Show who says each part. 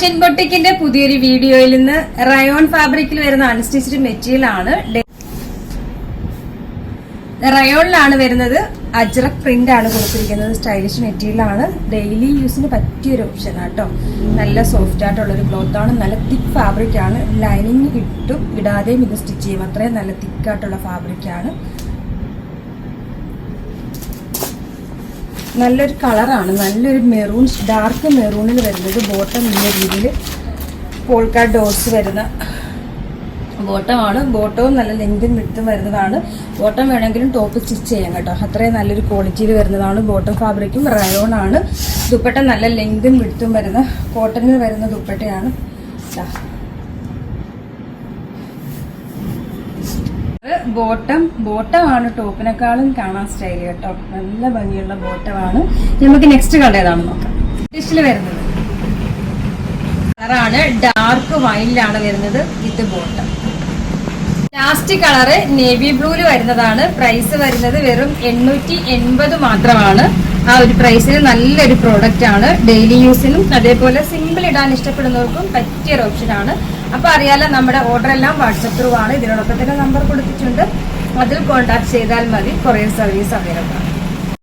Speaker 1: Fashion ബൊട്ടിക്കിന്റെ പുതിയൊരു വീഡിയോയിൽ നിന്ന് റയോൺ ഫാബ്രിക്കിൽ വരുന്ന അൺസ്റ്റിച്ച്ഡ് മെറ്റീരിയൽ ആണ്. റയോണിലാണ് വരുന്നത്. അജ്രക് പ്രിന്റ് ആണ് കൊടുത്തിരിക്കുന്നത്. സ്റ്റൈലിഷ് മെറ്റീരിയൽ ആണ്. ഡെയിലി യൂസിന് പറ്റിയൊരു ഓപ്ഷൻ ആട്ടോ. നല്ല സോഫ്റ്റ് ആയിട്ടുള്ള ഒരു ക്ലോത്ത് ആണ്. നല്ല തിക്ക് ഫാബ്രിക് ആണ്. ലൈനിങ് ഇട്ടും ഇടാതെയും ഇത് സ്റ്റിച്ച് ചെയ്യും. അത്രയും നല്ല തിക്കായിട്ടുള്ള ഫാബ്രിക് ആണ്. നല്ലൊരു കളറാണ്. നല്ലൊരു മെറൂൺ, ഡാർക്ക് മെറൂണിൽ വരുന്നത്. ബോട്ടം ഈ രീതിയിൽ പോൾക്കാ ഡോട്ട്സ് വരുന്ന ബോട്ടമാണ്. ബോട്ടവും നല്ല ലെങ്തും വിട്ടും വരുന്നതാണ്. ബോട്ടം വേണമെങ്കിലും ടോപ്പ് സ്റ്റിച്ച് ചെയ്യാം കേട്ടോ. അത്രയും നല്ലൊരു ക്വാളിറ്റിയിൽ വരുന്നതാണ്. ബോട്ടം ഫാബ്രിക്കും റയോൺ ആണ്. ദുപ്പട്ട നല്ല ലെങ്തും വിട്ടും വരുന്ന കോട്ടണിൽ വരുന്ന ദുപ്പട്ടയാണ്. ബോട്ടമാണ് ടോപ്പിനെക്കാളും കാണാൻ സ്റ്റൈൽ കേട്ടോ. നല്ല ഭംഗിയുള്ള ബോട്ടമാണ്. നമുക്ക് നെക്സ്റ്റ് കളർ ഏതാണെന്ന് നോക്കാം. ഡിഷിൽ വരുന്നത് കളറാണ്. ഡാർക്ക് വൈനിലാണ് വരുന്നത്. With bottom. Last colour navy ബ്ലൂല് വരുന്നതാണ്. പ്രൈസ് വരുന്നത് വെറും 880 മാത്രമാണ്. ആ ഒരു പ്രൈസിന് നല്ലൊരു പ്രോഡക്റ്റ് ആണ്. ഡെയിലി യൂസിനും അതേപോലെ സിമ്പിൾ ഇടാൻ ഇഷ്ടപ്പെടുന്നവർക്കും പറ്റിയൊരു ഓപ്ഷനാണ്. അപ്പൊ അറിയാലോ, നമ്മുടെ ഓർഡർ എല്ലാം വാട്സപ്പ് ത്രൂ ആണ്. ഇതിനോടൊപ്പം തന്നെ നമ്പർ കൊടുത്തിട്ടുണ്ട്. അതിൽ കോൺടാക്ട് ചെയ്താൽ മതി. കൊറിയർ സർവീസ് അവൈലബിൾ ആണ്.